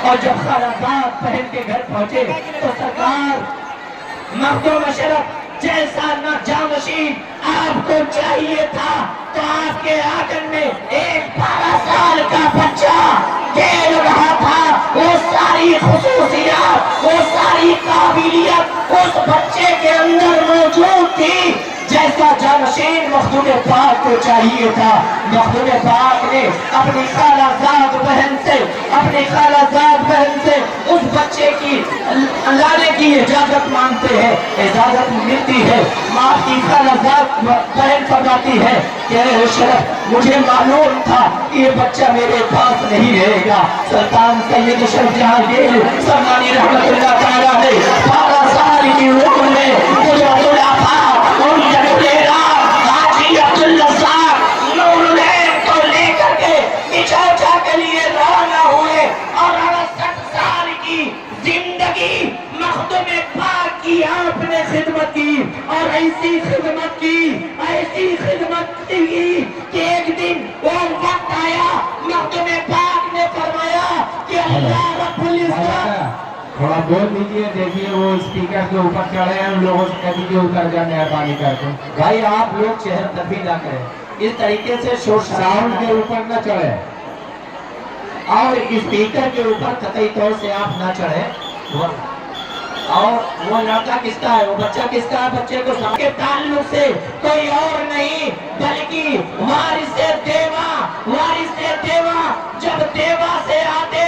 اور جب خالصات پہن کے گھر پہنچے تو سرکار مخدوم اشرف جیسا نہ جانشین آپ کو چاہیے تھا تو آپ کے آنگن میں ایک 12 سال کا بچہ کھیل رہا تھا۔ وہ ساری خصوصیات، وہ ساری قابلیت اس بچے کے اندر موجود تھی جیسا جانشین مخدوم پاک کو چاہیے تھا۔ مخدوم پاک نے اپنی خالہ زاد بہن سے اس بچے کی لانے کی اجازت مانگتے ہیں، اجازت ملتی ہے۔ ماں کی خالہ زاد بہن فرماتی ہے کہ اے اشرف مجھے معلوم تھا کہ یہ بچہ میرے پاس نہیں رہے گا۔ سلطان سید اشرف جہانگیر سرمانی رحمت اللہ تعالیٰ نے 12 سال کی عمر میں آپ نے خدمت کی اور ایسی خدمت کی کہ ایک دن وہ وقت آیا مخدوم پاک نے فرمایا کہ اللہ رب العزت تھوڑا بول دیجئے، دیکھیے وہ اسپیکر کے اوپر چڑھے ہیں، ان لوگوں سے کہہ دیجئے اتر جائیں مہربانی کر کے۔ بھائی آپ لوگ چہر طرفی نہ کریں، اس طریقے سے شور ساؤنڈ کے اوپر نہ چڑھے اور اسپیکر کے اوپر قطعی طور سے آپ نہ چڑھیں۔ اور وہ لڑکا کس کا ہے، وہ بچہ کس کا ہے، بچے کو سمجھ کے تعلق سے کوئی اور نہیں بلکہ وارث دیوا جب دیوا سے آتے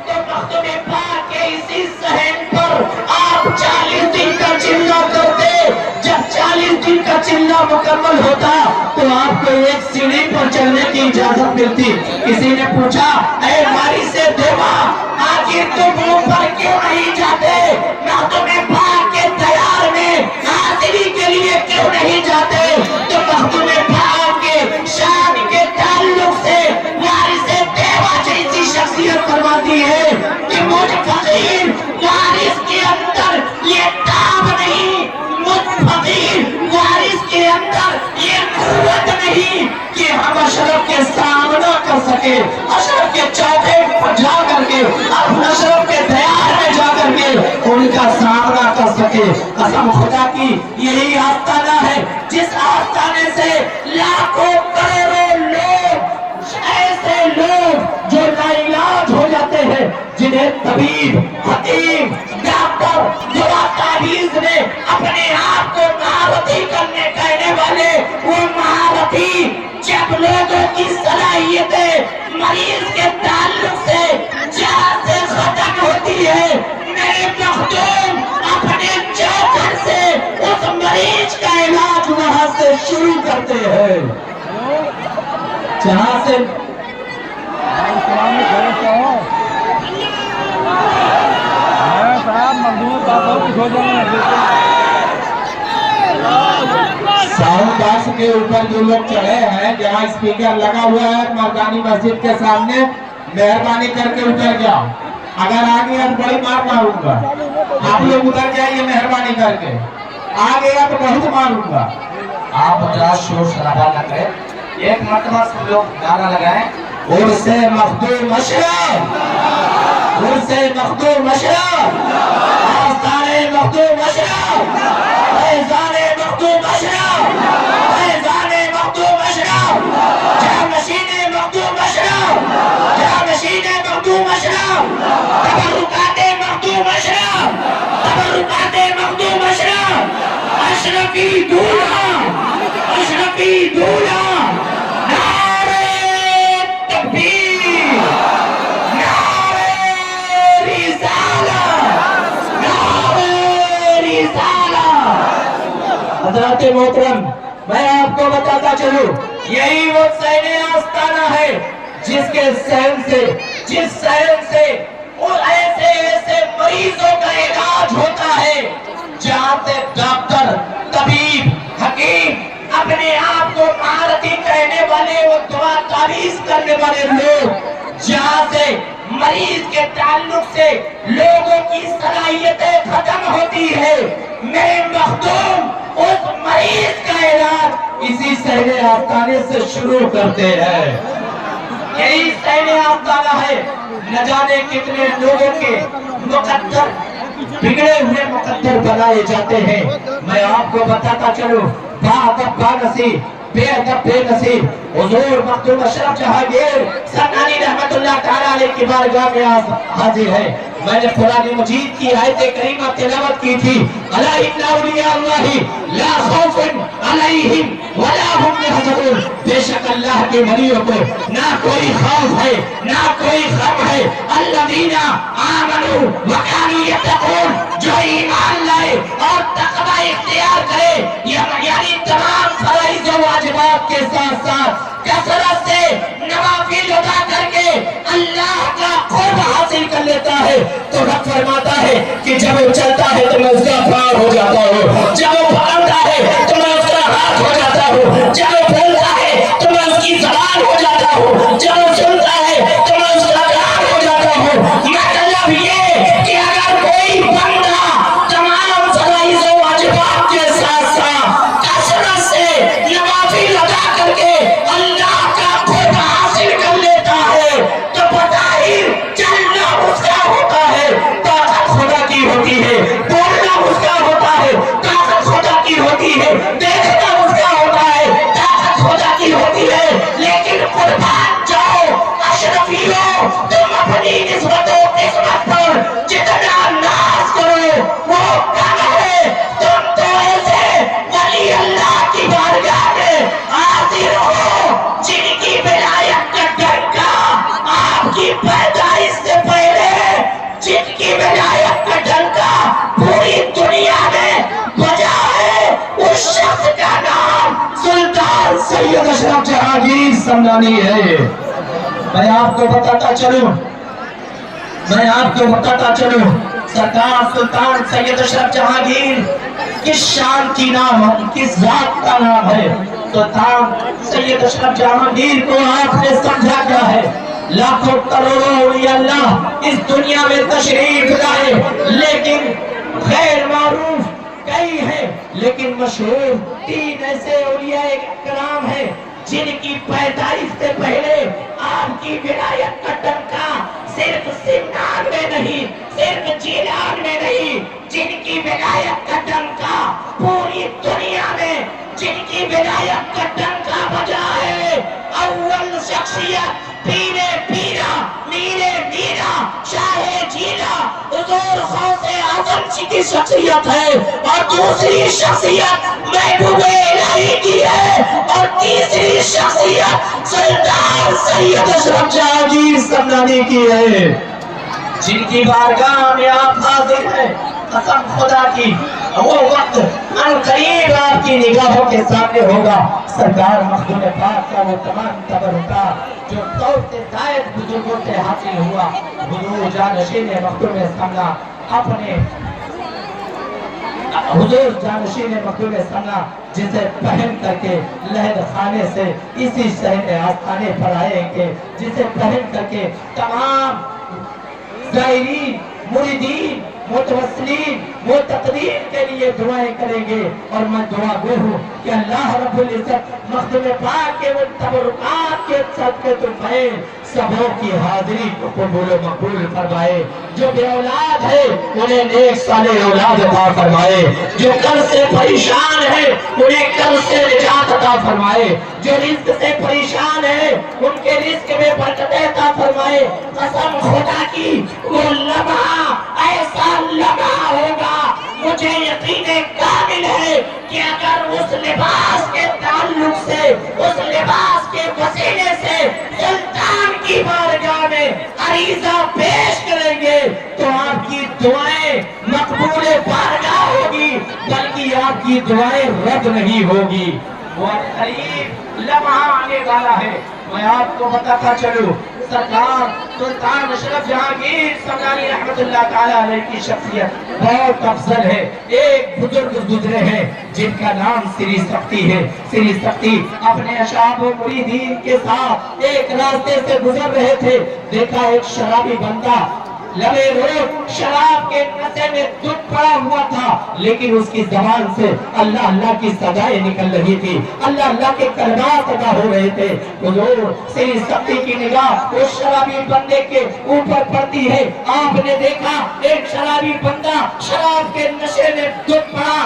تو مخدوم پاک کے اسی صحن پر آپ 40 دن کا چلہ کرتے۔ جب 40 دن کا چلہ مکمل ہوتا تو آپ کو ایک سیڑھی پر چلنے کی اجازت ملتی۔ کسی نے پوچھا اے وارث دیوا آخر تم اوپر کیوں نہیں جاتے، مخدوم پاک کے دیار میں حاضری کے لیے کیوں نہیں جاتے؟ تو مخدوم پاک کے شان کے تعلق سے وارث دیوا جیسی شخصیت فرماتی ہے کہ مجھ فقیر وارث کے اندر یہ تاب نہیں، مجھ فقیر وارث کے اندر یہ قوت نہیں کہ ہم اشرف کے سامنا کر سکے، اشرف کے چوکے پر جا کر کے، اشرف کے دیار میں جا کر کے ان کا سامنا کر سکے۔ قسم خدا کی یہی آستانہ ہے جس آستانے سے لاکھوں کروڑوں لوگ، ایسے لوگ جو لاعلاج ہو جاتے ہیں، جنہیں طبیب، حکیم، ڈاکٹر، دوا تعویذ میں اپنے آپ کو مہارتی کرنے کہنے والے وہ مہارتی جب لوگوں کی صلاحیتیں مریض کے تعلق سے جہاں سے ختم ہوتی ہے، میرے مخدوم اپنے چوکر سے اس مریض کا علاج وہاں سے شروع کرتے ہیں جہاں سے ساؤنڈ باکس کے اوپر جو لوگ چڑھے ہیں، جہاں اسپیکر لگا ہوا ہے مردانی مسجد کے سامنے، مہربانی کر کے اتر جاؤ۔ اگر آگے تو بڑی مار ماروں گا، آپ لوگ اتر جائیے مہربانی کر کے، آگے تو بہت ماروں گا۔ آپ ذرا شور شرابہ نہ کریں، ایک مرتبہ سب لوگ نعرہ لگائیں، عرس مخدوم اشرف، عرس مخدوم اشرف، آستان مخدوم اشرف، فیضان مخدوم اشرف، فیضان مخدوم اشرف، جانشین مخدوم اشرف، جانشین مخدوم اشرف، تبرکات مخدوم اشرف، تبرکات مخدوم اشرف، اشرفی دولہ، اشرفی دولہ، نعرہ تکبیر، نعرہ رسالت، نعرہ رسالت۔ حضرات محترم، میں آپ کو بتاتا چلوں، یہی وہ صحن آستانہ ہے جس کے صحن سے اور ایسے مریضوں کا علاج ہوتا ہے جہاں سے ڈاکٹر، طبیب، حکیم، اپنے آپ کو مہارتی کہنے والے وہ دوا تعویذ کرنے والے لوگ، جہاں سے مریض کے تعلق سے لوگوں کی صلاحیتیں ختم ہوتی ہے، میرے مخدوم اس مریض کا علاج اسی صحن آستانے سے شروع کرتے ہیں۔ یہی صحن آستانہ ہے न जाने कितने लोगों के मुकद्दर बिगड़े हुए मुकद्दर बनाए जाते हैं। मैं आपको बताता चलूं, बाअदब बानसीब, बेअदब बेनसीब हुजूर मखदूम अशरफ जहांगीर सन्नानी रहमतुल्लाह तआला अलैह की बारगाह में आज हाजिर है। मैंने कुरान मजीद की आयत करीमा तिलावत की थी, अला इन्ना औलिया अल्लाहि ला खौफुन अलैहिम वला हुम यहज़नून। बेशक अल्लाह के वलियों को ना कोई खौफ है ना कोई गम है। अल्लज़ीना आमनू व कानू यत्तकून, जो ईमान लाए और तकवा इख्तियार करे, यानी तमाम फराइज़ व वाजिबात के साथ साथ कसरत से नवाफिल अदा करके अल्लाह का क़ुर्ब हासिल कर लेता है। तो रब फरमाता है कि जब वो चलता है तो मैं उसका पार हो जाता हूँ, जब वो भागता है तो मैं उसका हाथ हो जाता हूँ, जब वो बोलता है तो मैं उसकी ज़बान हो जाता हूँ, जब वो सुनता है तो मैं उसका कान हो जाता हूँ। मतलब ये कि अगर कोई बंदा तमाम फराइज़ व वाजिबात के साथ साथ कसरत से नवाफिल अदा करके अल्लाह का क़ुर्ब हासिल कर लेता है तो बज़ाहिर चलना उसका होता है, ताकत खुदा की होती है, बोलना उसका होता है, ताकत खुदा की होती है, देखना उसका होता है, ताकत खुदा की होती है। लेकिन कुर्बान जाओ अशरफियों, तुम अपनी निस्बतों किस्मत पर जितना नाज करो वो कम है। तुम तो ऐसे वली अल्लाह की बारगाह में हाजिर हो जिनकी विलायत का डंका आपकी पैदाइश से पहले, जिनकी विलायत का डंका पूरी दुनिया में बजा है, उस शख्स का नाम सुल्तान सैयद अशरफ जहांगीर समदानी है। मैं आपको बताता चलूं सरकार सुल्तान सैयद अशरफ जहांगीर किस शान की नाम, किस जात का नाम है। सुल्तान सैयद अशरफ जहांगीर को आपने समझा क्या है? लाखों करोड़ों औलिया अल्लाह इस दुनिया में तशरीफ लाए, लेकिन गैर मारूफ कई है, लेकिन मशहूर 3 ऐसे औलिया इकराम है जिनकी पैदाइश से पहले आपकी विलायत का डंका सिर्फ सिमनान में नहीं, सिर्फ जीलान में नहीं, जिनकी विलायत का डंका पूरी दुनिया में, जिनकी विलायत का डंका बजा है, अव्वल शख्सियत पीरे पीरा मीरे मीरा शाहे जीला हुजूर गौसे आज़म जी की शख्सियत है, और दूसरी शख्सियत महबूबे इलाही की है, और तीसरी शख्सियत सुल्तान सैयद अशरफ जहांगीर समदानी की है, जिनकी बारगाह में आप हाजिर हैं। कसम खुदा की वो वक्त अनकरीब आपकी निगाहों के सामने होगा। सरकार मखदूम पाक का वो तमाम तबरुकात जो तौर से जायद बुजुर्गों से हासिल हुआ, हुजूर जानशीन मखदूम समना अपने हुजूर जानशीन मखदूम समना जिसे पहन करके लहद खाने से इसी शहर आस्थाने पर आएंगे, जिसे पहन करके तमाम ज़ायरीन मुरीदीन मुतवस्सिलीन मुतक़दीन के लिए दुआएं करेंगे। और मैं दुआ गो हूँ कि अल्लाह रब्बुल इज़्ज़त मखदूम पाक के वो तबरुकात के सदक़े तुफ़ैल सबों की हाजिरी को कबूल व मकबूल फरमाए। जो बे औलाद है उन्हें नेक सालेह औलाद अता फरमाए, जो कर्ज से परेशान है उन्हें कर्ज से निजात अता फरमाए, जो रिज़्क़ से परेशान है उनके रिज़्क़ में बरकत अता फरमाए। कसम खुदा की वो लम्हा ऐसा लम्हा होगा, मुझे यकीन कामिल है कि अगर उस लिबास के ताल्लुक से, उस लिबास के वसीले से सुल्तान की बारगाह में अरीज़ा पेश करेंगे तो आपकी दुआएं मकबूल बारगाह होगी, बल्कि आपकी दुआएं रद्द नहीं होगी। वो करीब लम्हा आने वाला है। मैं आपको बताता चलूं सरकार सुल्तान अशरफ जहांगीर समदानी रहमतुल्लाह ताला अलैह की शख्सियत बहुत अफजल है। एक बुजुर्ग गुजरे हैं जिनका नाम श्री शक्ति है। श्री शक्ति अपने अशाब व मुरीदीन के साथ एक रास्ते से गुजर रहे थे, देखा एक शराबी बंदा लबे रोड शराब के नशे में डूब पड़ा हुआ था, लेकिन उसकी जबान से अल्लाह अल्लाह की सजाएं निकल रही थी, अल्लाह अल्लाह के कलमात अदा हो रहे थे। हुजूर श्री सख्ती की निगाह उस शराबी बंदे के ऊपर पड़ती है। आपने देखा एक शराबी बंदा शराब के नशे में डूब पड़ा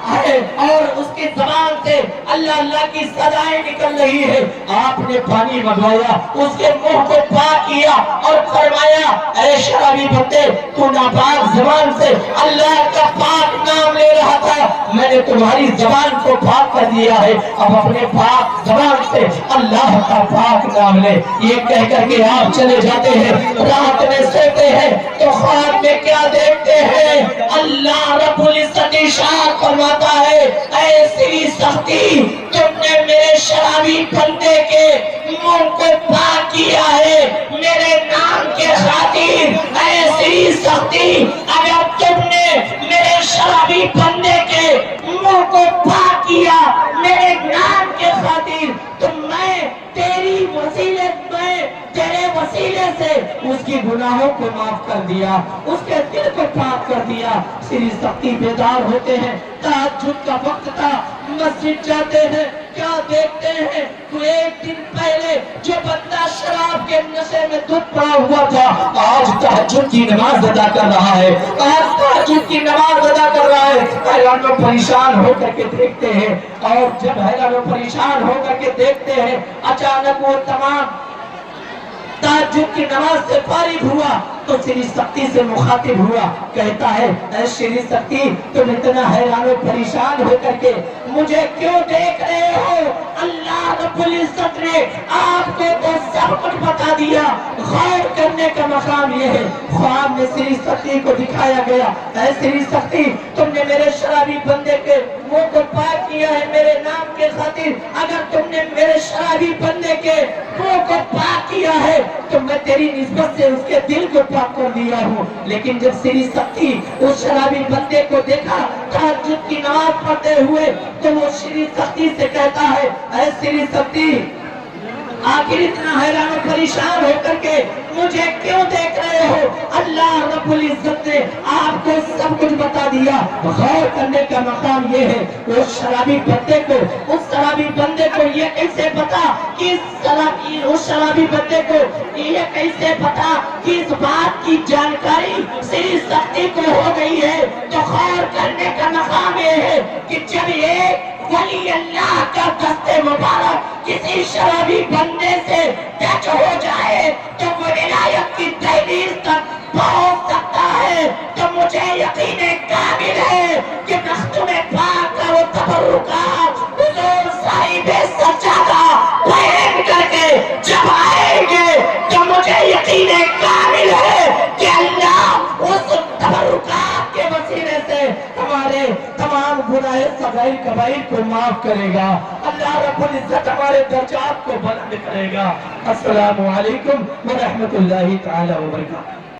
है और उसकी जबान से अल्लाह अल्लाह की सजाएं निकल रही है। आपने पानी मंगवाया, उसके मुंह को पाक किया और फरमाया, ऐ शराबी बंदे, तू नापाक जबान से अल्लाह का पाक नाम ले रहा था, मैंने तुम्हारी जबान को पाक कर दिया है, अब अपने पाक जबान से अल्लाह का पाक नाम ले। ये कह करके आप चले जाते हैं, रात में सोते हैं तो ख्वाब में क्या देखते हैं? अल्लाह रब्बुल इज्जत इरशाद फरमाता है, ऐसी सख्ती तुमने मेरे शराबी बंदे के मुंह को पाक किया है मेरे नाम के खातिर। ऐसी सख्ती अगर तुमने मेरे शराबी बंदे के मुंह को पाक किया मेरे नाम के खातिर, तो मैं तेरी वसीले में तेरे वसीले से उसकी गुनाहों को माफ कर दिया, उसके दिल को पाक कर दिया। श्री सख्ती बेदार होते हैं, तहज्जुद का वक्त था, मस्जिद जाते हैं, क्या देखते हैं? तो एक दिन पहले जो बंदा शराब के नशे में डूब पड़ा हुआ था, आज तहज्जुद की नमाज अदा कर रहा है, आज तहज्जुद की नमाज अदा कर रहा है। हैरान और परेशान होकर के देखते हैं, और जब हैरान और परेशान होकर के देखते हैं, अचानक वो तमाम तहज्जुद की नमाज से फारिग हुआ तो श्री सख्ती से मुखातिब हुआ, कहता है, ऐ श्री सख्ती, तुम इतना हैरान और परेशान होकर के मुझे क्यों देख रहे हो? अल्लाह रब्बुल इज्जत ने आपको तो सब कुछ बता दिया, गौर करने का मकाम ये है। ख्वाब में श्री सख्ती को दिखाया गया, ऐ श्री सख्ती, तुमने मेरे शराबी बंदे के मुंह को पाक किया है मेरे नाम के खातिर, अगर तुमने मेरे शराबी बंदे के मुंह को पाक किया है तो मैं तेरी निस्बत से उसके दिल को पाक कर दिया हूँ। लेकिन जब श्री सख्ती उस शराबी बंदे को देखा तहज्जुद की नमाज पढ़ते हुए, तो वो श्री सख्ती से कहता है, ऐ श्री सख्ती, आखिर इतना हैरान और परेशान होकर के मुझे क्यों देख रहे हो? अल्लाह रब्बुल इज्जत ने आपको सब कुछ बता दिया। गौर करने का मकाम ये है, उस शराबी बंदे को, उस शराबी बंदे को ये कैसे पता कि उस शराबी बंदे को ये कैसे पता कि इस बात की जानकारी श्री सख्ती को हो गई है? तो गौर करने का मकाम ये है कि जब एक वली अल्लाह का दस्ते मुबारक किसी शराबी बंदे से टच हो जाए तो वो विलायत की दहलीज तक पहुंच सकता है। तो मुझे यकीन कामिल है कि मख्तूम पाक का वो तबर्रुकात हुजूर साहिब सज्जादा पहन करके जब आएंगे तो मुझे यकीन कामिल है कि अल्लाह उस तबर्रुकात के वसीले से हमारे तमाम गुनाह सगाइर कबाइर को माफ करेगा। अल्लाह रब्बुल इज्जत हमारे दर्जात को बुलंद करेगा। अस्सलामु अलैकुम व रहमतुल्लाहि तआला व बरकातहू।